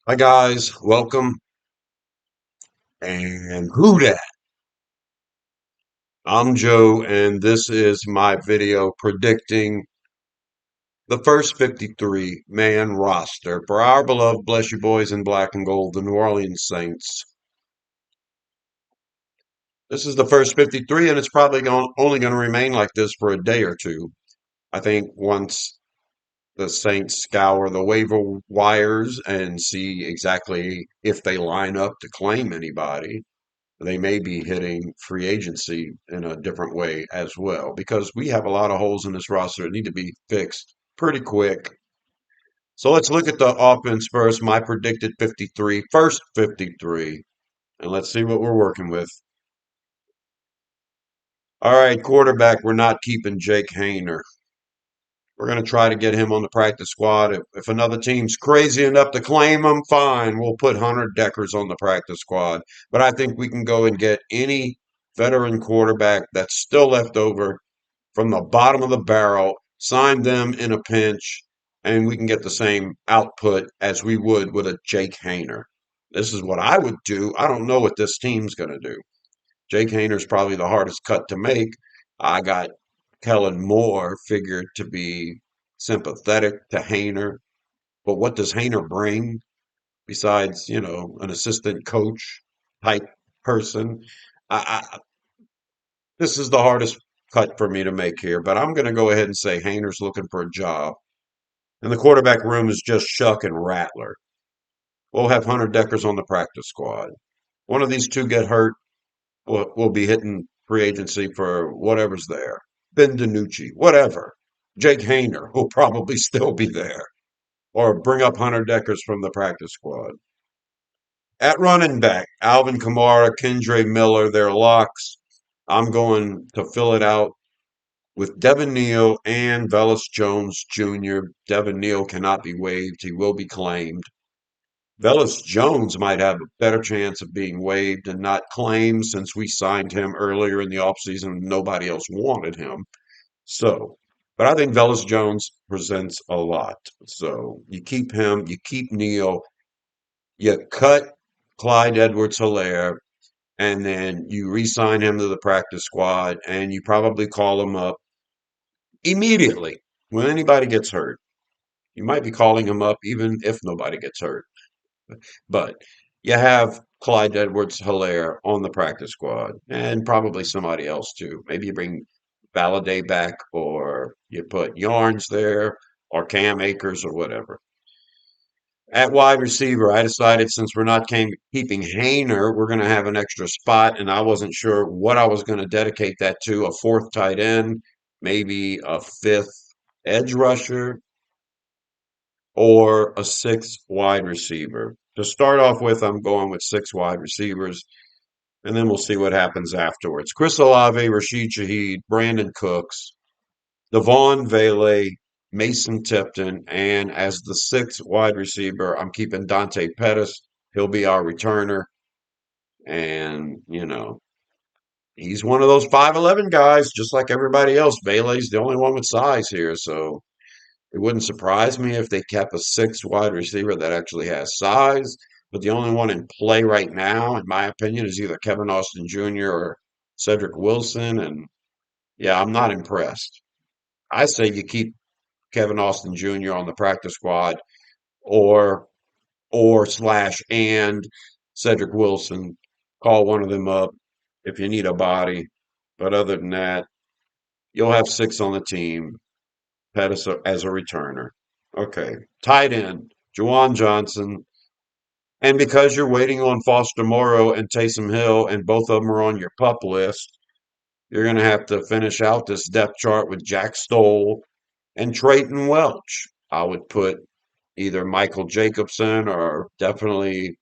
Hi guys, welcome. And who dat? I'm Joe, and this is my video predicting the first 53 man roster for our beloved, bless you boys in black and gold, the New Orleans Saints. This is the first 53, and it's probably only going to remain like this for a day or two. I think once the Saints scour the waiver wires and see exactly if they line up to claim anybody, they may be hitting free agency in a different way as well because we have a lot of holes in this roster that need to be fixed pretty quick. So let's look at the offense first. My predicted 53, first 53, and let's see what we're working with. All right, quarterback, we're not keeping Jake Hayner. We're going to try to get him on the practice squad. If another team's crazy enough to claim him, fine. We'll put Hunter Deckers on the practice squad. But I think we can go and get any veteran quarterback that's still left over from the bottom of the barrel, sign them in a pinch, and we can get the same output as we would with a Jake Hayner. This is what I would do. I don't know what this team's going to do. Jake Hayner's probably the hardest cut to make. I got Kellen Moore figured to be sympathetic to Hayner, but what does Hayner bring besides, an assistant coach type person? This is the hardest cut for me to make here, but I'm going to go ahead and say Hayner's looking for a job. And the quarterback room is just Shuck and Rattler. We'll have Hunter Deckers on the practice squad. One of these two get hurt, we'll be hitting free agency for whatever's there. Ben DiNucci, whatever. Jake Hayner will probably still be there. Or bring up Hunter Deckers from the practice squad. At running back, Alvin Kamara, Kendre Miller, their locks. I'm going to fill it out with Devin Neal and Velus Jones Jr. Devin Neal cannot be waived. He will be claimed. Velus Jones might have a better chance of being waived and not claimed since we signed him earlier in the offseason and nobody else wanted him. So, but I think Velus Jones presents a lot. So you keep him, you keep Neal, you cut Clyde Edwards-Helaire, and then you re-sign him to the practice squad, and you probably call him up immediately when anybody gets hurt. You might be calling him up even if nobody gets hurt. But you have Clyde Edwards-Helaire on the practice squad and probably somebody else too. Maybe you bring Valladay back or you put Yarns there or Cam Akers or whatever. At wide receiver, I decided since we're not keeping Hayner, we're going to have an extra spot, and I wasn't sure what I was going to dedicate that to, a fourth tight end, maybe a fifth edge rusher, or a sixth wide receiver. To start off with, I'm going with six wide receivers, and then we'll see what happens afterwards. Chris Olave, Rashid Shaheed, Brandon Cooks, Devon Vele, Mason Tipton, and as the sixth wide receiver, I'm keeping Dante Pettis. He'll be our returner. And, he's one of those 5'11 guys, just like everybody else. Vele's the only one with size here, so it wouldn't surprise me if they kept a sixth wide receiver that actually has size. But the only one in play right now, in my opinion, is either Kevin Austin Jr. or Cedric Wilson. And yeah, I'm not impressed. I say you keep Kevin Austin Jr. on the practice squad or slash and Cedric Wilson. Call one of them up if you need a body. But other than that, you'll have six on the team. Pettis as a returner. Okay. Tight end, Juwan Johnson. And because you're waiting on Foster Moreau and Taysom Hill, and both of them are on your pup list, you're going to have to finish out this depth chart with Jack Stoll and Trayton Welch. I would put either Michael Jacobson or definitely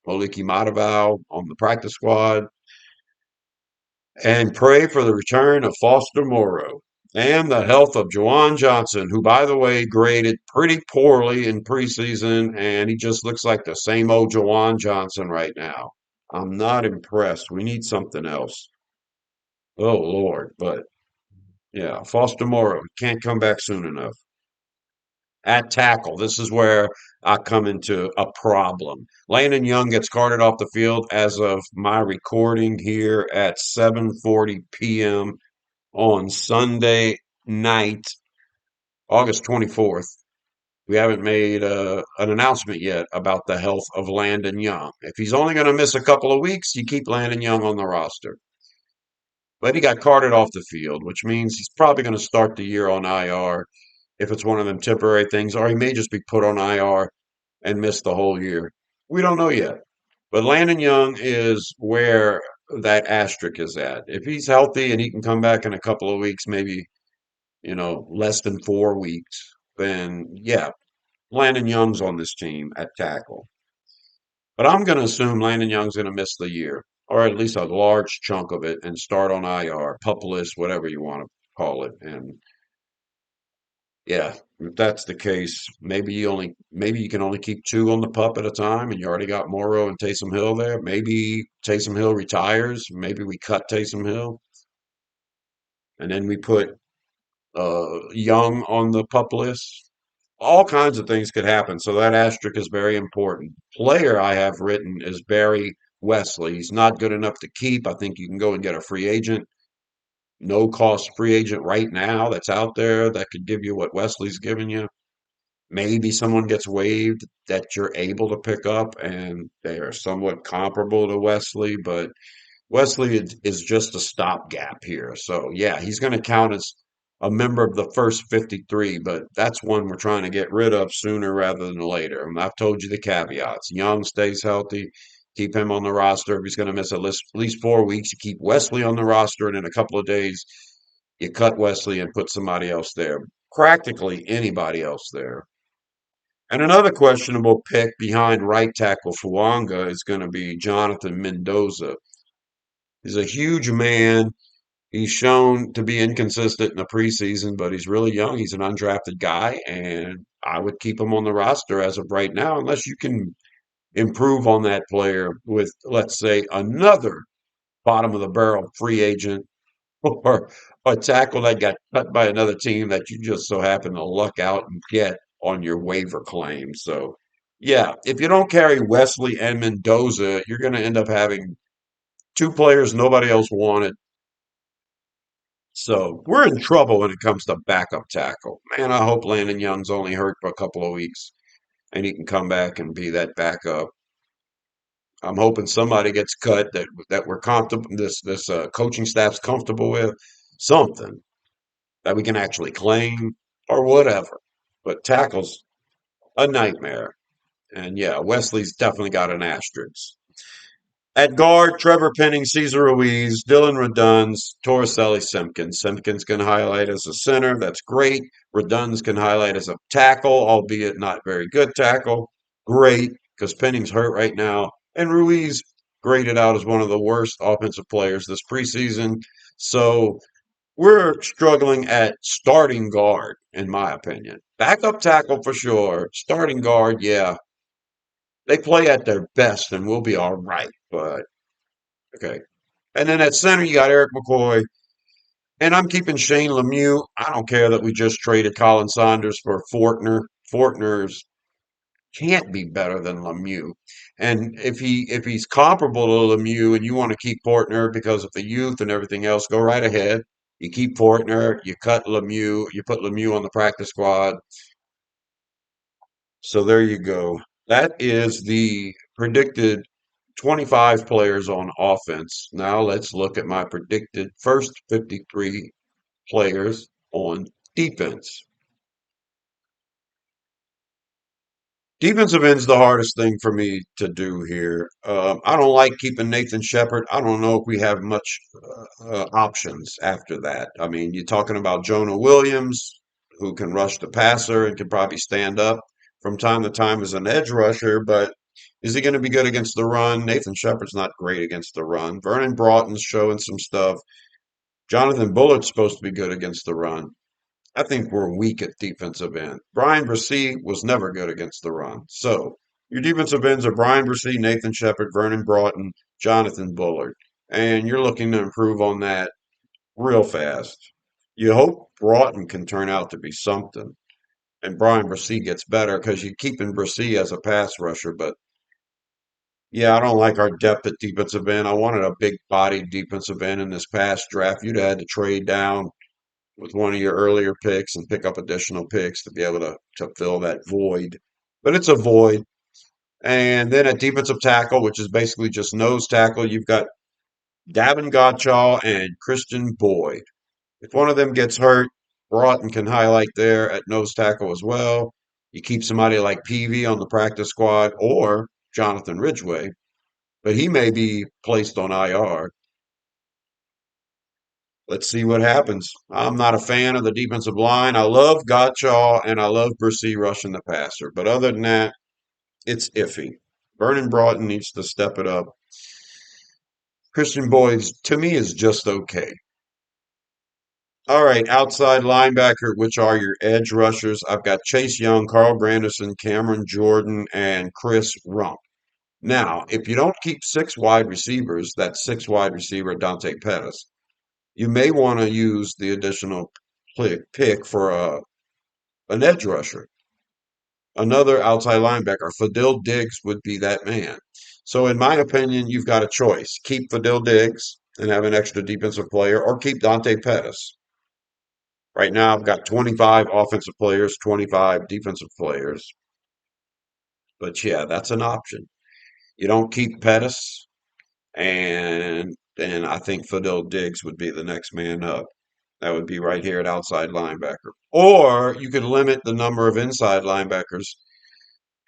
Moliki Mataval on the practice squad and pray for the return of Foster Moreau and the health of Juwan Johnson, who, by the way, graded pretty poorly in preseason, and he just looks like the same old Juwan Johnson right now. I'm not impressed. We need something else. Oh, Lord. But yeah, Foster Moreau can't come back soon enough. At tackle, this is where I come into a problem. Landon Young gets carted off the field as of my recording here at 7:40 p.m. on Sunday night, August 24th. We haven't made an announcement yet about the health of Landon Young. If he's only going to miss a couple of weeks, you keep Landon Young on the roster. But he got carted off the field, which means he's probably going to start the year on IR if it's one of them temporary things, or he may just be put on IR and miss the whole year. We don't know yet. But Landon Young is where that asterisk is at. If he's healthy and he can come back in a couple of weeks, maybe, less than 4 weeks, then yeah, Landon Young's on this team at tackle. But I'm going to assume Landon Young's going to miss the year, or at least a large chunk of it, and start on IR, pup list, whatever you want to call it. And yeah, if that's the case, maybe you can only keep two on the pup at a time, and you already got Morrow and Taysom Hill there. Maybe Taysom Hill retires. Maybe we cut Taysom Hill, and then we put Young on the pup list. All kinds of things could happen. So that asterisk is very important. Player I have written is Barry Wesley. He's not good enough to keep. I think you can go and get a free agent, no cost free agent right now that's out there that could give you what Wesley's giving you. Maybe someone gets waived that you're able to pick up and they are somewhat comparable to Wesley, but Wesley is just a stopgap here. So, yeah, he's going to count as a member of the first 53, but that's one we're trying to get rid of sooner rather than later. And I've told you the caveats. Young stays healthy, keep him on the roster. If he's going to miss at least 4 weeks, you keep Wesley on the roster, and in a couple of days, you cut Wesley and put somebody else there. Practically anybody else there. And another questionable pick behind right tackle Fuanga is going to be Jonathan Mendoza. He's a huge man. He's shown to be inconsistent in the preseason, but he's really young. He's an undrafted guy, and I would keep him on the roster as of right now, unless you can improve on that player with, let's say, another bottom of the barrel free agent or a tackle that got cut by another team that you just so happen to luck out and get on your waiver claim. So, yeah, if you don't carry Wesley and Mendoza, you're going to end up having two players nobody else wanted. So we're in trouble when it comes to backup tackle. Man, I hope Landon Young's only hurt for a couple of weeks and he can come back and be that backup. I'm hoping somebody gets cut that we're comfortable. This coaching staff's comfortable with something that we can actually claim or whatever. But tackle's a nightmare. And yeah, Wesley's definitely got an asterisk. At guard, Trevor Penning, Cesar Ruiz, Dylan Reduns, Torricelli, Simpkins. Simpkins can highlight as a center. That's great. Reduns can highlight as a tackle, albeit not very good tackle. Great, because Penning's hurt right now. And Ruiz graded out as one of the worst offensive players this preseason. So we're struggling at starting guard, in my opinion. Backup tackle for sure. Starting guard, yeah. They play at their best and we'll be all right. But okay. And then at center, you got Eric McCoy. And I'm keeping Shane Lemieux. I don't care that we just traded Colin Saunders for Fortner. Fortner's can't be better than Lemieux. And if he's comparable to Lemieux and you want to keep Fortner because of the youth and everything else, go right ahead. You keep Fortner, you cut Lemieux, you put Lemieux on the practice squad. So there you go. That is the predicted 25 players on offense. Now let's look at my predicted first 53 players on defense. Defensive end's the hardest thing for me to do here. I don't like keeping Nathan Shepard. I don't know if we have much options after that. I mean, you're talking about Jonah Williams, who can rush the passer and can probably stand up from time to time as an edge rusher, but is he going to be good against the run? Nathan Shepard's not great against the run. Vernon Broughton's showing some stuff. Jonathan Bullett's supposed to be good against the run. I think we're weak at defensive end. Brian Bresee was never good against the run. So your defensive ends are Brian Bresee, Nathan Shepard, Vernon Broughton, Jonathan Bullard. And you're looking to improve on that real fast. You hope Broughton can turn out to be something. and Brian Bresee gets better because you're keeping Bresee as a pass rusher. But yeah, I don't like our depth at defensive end. I wanted a big body defensive end in this past draft. You'd have had to trade down with one of your earlier picks and pick up additional picks to be able to fill that void. But it's a void. And then at defensive tackle, which is basically just nose tackle, you've got Davin Godchaux and Christian Boyd. If one of them gets hurt, Broughton can highlight there at nose tackle as well. You keep somebody like Peavy on the practice squad or Jonathan Ridgeway, but he may be placed on IR. Let's see what happens. I'm not a fan of the defensive line. I love Gottschall and I love Bresee rushing the passer, but other than that, it's iffy. Vernon Broughton needs to step it up. Christian Boyd, to me, is just okay. All right, outside linebacker, which are your edge rushers? I've got Chase Young, Carl Granderson, Cameron Jordan, and Chris Rump. Now, if you don't keep six wide receivers, that six wide receiver, Dante Pettis, you may want to use the additional pick for an edge rusher. Another outside linebacker, Fadil Diggs would be that man. So, in my opinion, you've got a choice. Keep Fadil Diggs and have an extra defensive player, or keep Dante Pettis. Right now, I've got 25 offensive players, 25 defensive players. But yeah, that's an option. You don't keep Pettis, and then I think Fadil Diggs would be the next man up. That would be right here at outside linebacker. Or you could limit the number of inside linebackers,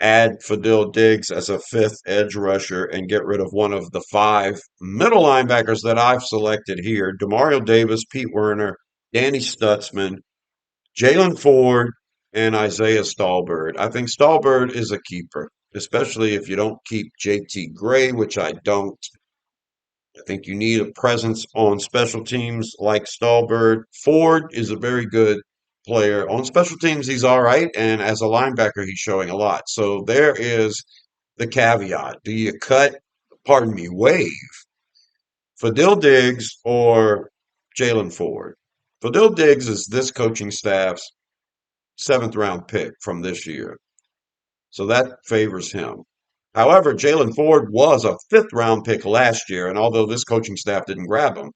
add Fadil Diggs as a fifth edge rusher, and get rid of one of the five middle linebackers that I've selected here: Demario Davis, Pete Werner, Danny Stutzman, Jalen Ford, and Isaiah Stallbird. I think Stallbird is a keeper, especially if you don't keep JT Gray, which I don't. I think you need a presence on special teams like Stallbird. Ford is a very good player. On special teams, he's all right. And as a linebacker, he's showing a lot. So there is the caveat. Do you cut, pardon me, waive Fadil Diggs or Jalen Ford? Fadil Diggs is this coaching staff's seventh round pick from this year. So that favors him. However, Jalen Ford was a fifth round pick last year, and although this coaching staff didn't grab him,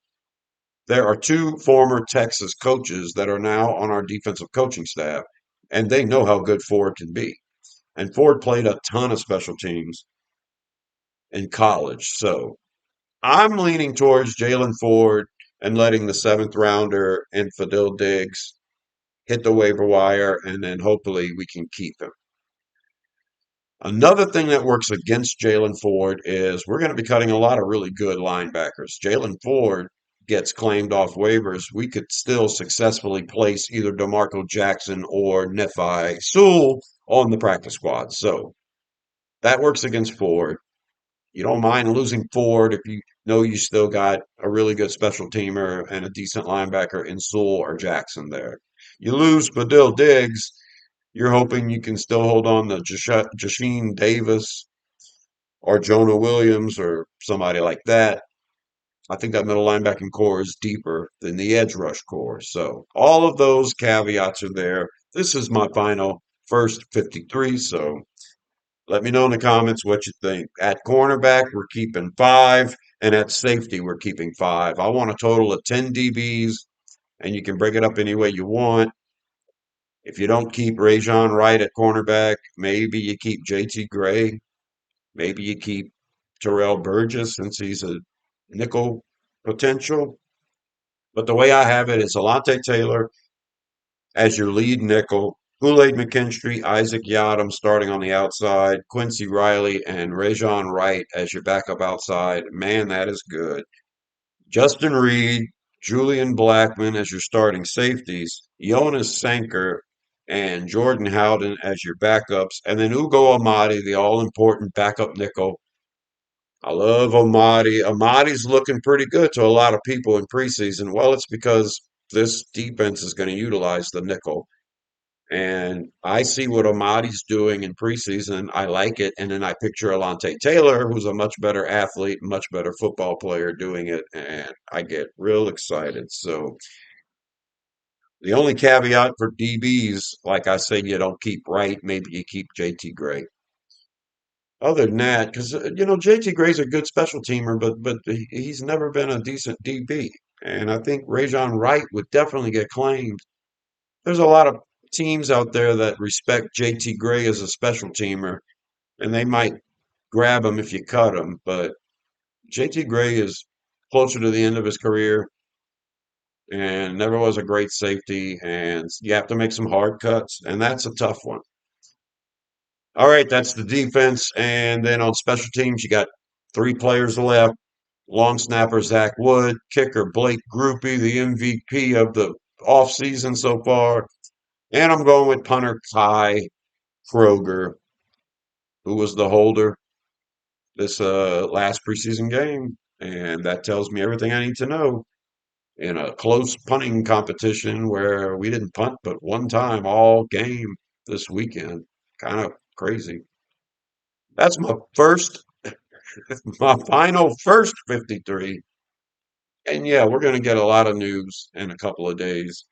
there are two former Texas coaches that are now on our defensive coaching staff, and they know how good Ford can be. And Ford played a ton of special teams in college. So I'm leaning towards Jalen Ford and letting the seventh rounder and Fadil Diggs hit the waiver wire, and then hopefully we can keep him. Another thing that works against Jalen Ford is we're going to be cutting a lot of really good linebackers. Jalen Ford gets claimed off waivers. We could still successfully place either DeMarco Jackson or Nephi Sewell on the practice squad. So that works against Ford. You don't mind losing Ford if you know you still got a really good special teamer and a decent linebacker in Sewell or Jackson there. You lose Fadil Diggs, you're hoping you can still hold on to Jasheen Davis or Jonah Williams or somebody like that. I think that middle linebacking core is deeper than the edge rush core. So all of those caveats are there. This is my final first 53. So let me know in the comments what you think. At cornerback, we're keeping five, and at safety, we're keeping five. I want a total of 10 DBs, and you can break it up any way you want. If you don't keep Rajon Wright at cornerback, maybe you keep JT Gray. Maybe you keep Terrell Burgess since he's a nickel potential. But the way I have it is Alante Taylor as your lead nickel, Kool-Aid McKinstry, Isaac Yiadom starting on the outside, Quincy Riley, and Rajon Wright as your backup outside. Man, that is good. Justin Reed, Julian Blackman as your starting safeties, Jonas Sanker and Jordan Howden as your backups, and then Ugo Amadi, the all-important backup nickel. I love Amadi. Amadi's looking pretty good to a lot of people in preseason. Well, it's because this defense is going to utilize the nickel. And I see what Amadi's doing in preseason. I like it. And then I picture Alante Taylor, who's a much better athlete, much better football player doing it. And I get real excited. So The only caveat for DBs, like I said, you don't keep Wright. Maybe you keep JT Gray. Other than that, because JT Gray's a good special teamer, but he's never been a decent DB. And I think Rajon Wright would definitely get claimed. There's a lot of teams out there that respect JT Gray as a special teamer, and they might grab him if you cut him. But JT Gray is closer to the end of his career and never was a great safety. And you have to make some hard cuts, and that's a tough one. All right, that's the defense. And then on special teams, you got three players left. Long snapper Zach Wood, kicker Blake Grupe, the MVP of the offseason so far. And I'm going with punter Kai Kroger, who was the holder this last preseason game. And that tells me everything I need to know in a close punting competition where we didn't punt but one time all game this weekend. Kind of crazy. That's my final first 53. And yeah, we're going to get a lot of news in a couple of days.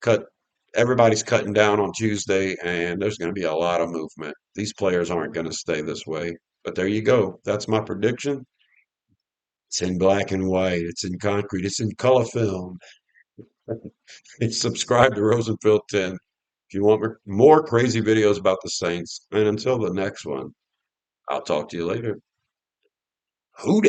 Cut Everybody's cutting down on Tuesday, and there's going to be a lot of movement. These players aren't going to stay this way. But there you go. That's my prediction. It's in black and white. It's in concrete. It's in color film. It's subscribe to Rosenfield 10 if you want more crazy videos about the Saints. And until the next one, I'll talk to you later. Who